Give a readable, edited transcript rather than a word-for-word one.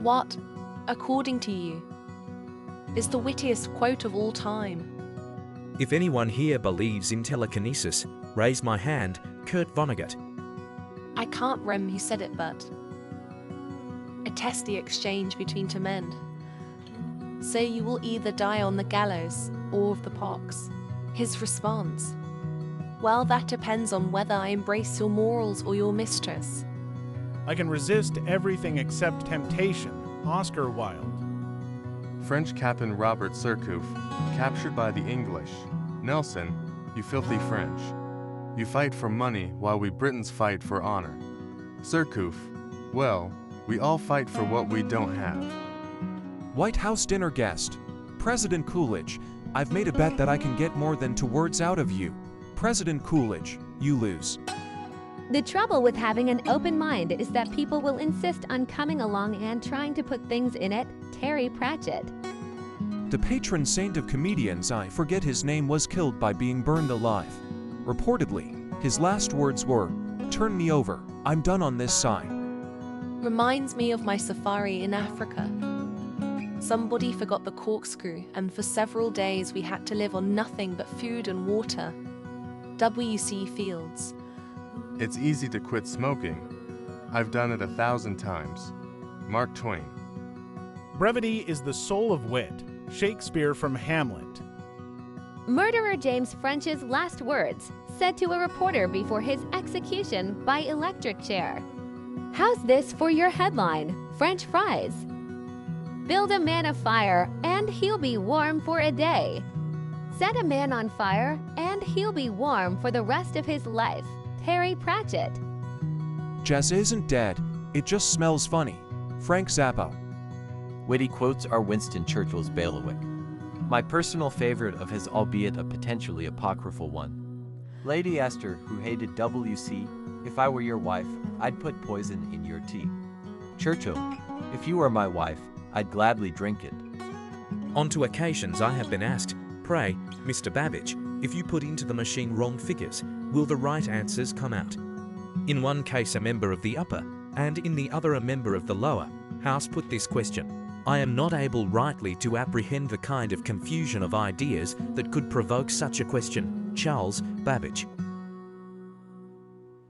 What, according to you, is the wittiest quote of all time? If anyone here believes in telekinesis, raise my hand, Kurt Vonnegut. I can't remember who said it, but attest the exchange between two men. So you will either die on the gallows or of the pox. His response: well, that depends on whether I embrace your morals or your mistress. I can resist everything except temptation. Oscar Wilde. French Captain Robert Surcouf, captured by the English. Nelson, you filthy French. You fight for money while we Britons fight for honor. Surcouf, well, we all fight for what we don't have. White House dinner guest. President Coolidge, I've made a bet that I can get more than 2 words out of you. President Coolidge, you lose. The trouble with having an open mind is that people will insist on coming along and trying to put things in it. Terry Pratchett. The patron saint of comedians, I forget his name, was killed by being burned alive. Reportedly, his last words were, "Turn me over, I'm done on this side." Reminds me of my safari in Africa. Somebody forgot the corkscrew, and for several days we had to live on nothing but food and water. W.C. Fields. It's easy to quit smoking. I've done it 1,000 times. Mark Twain. Brevity is the soul of wit. Shakespeare from Hamlet. Murderer James French's last words, said to a reporter before his execution by electric chair. How's this for your headline? French fries. Build a man a fire, and he'll be warm for a day. Set a man on fire, and he'll be warm for the rest of his life. Terry Pratchett. Jazz isn't dead, it just smells funny. Frank Zappa. Witty quotes are Winston Churchill's bailiwick. My personal favorite of his, albeit a potentially apocryphal one. Lady Esther, who hated W.C., if I were your wife, I'd put poison in your tea. Churchill, if you were my wife, I'd gladly drink it. On 2 occasions I have been asked, pray, Mr. Babbage, if you put into the machine wrong figures, will the right answers come out? In one case a member of the upper, and in the other a member of the lower house put this question. I am not able rightly to apprehend the kind of confusion of ideas that could provoke such a question. Charles Babbage.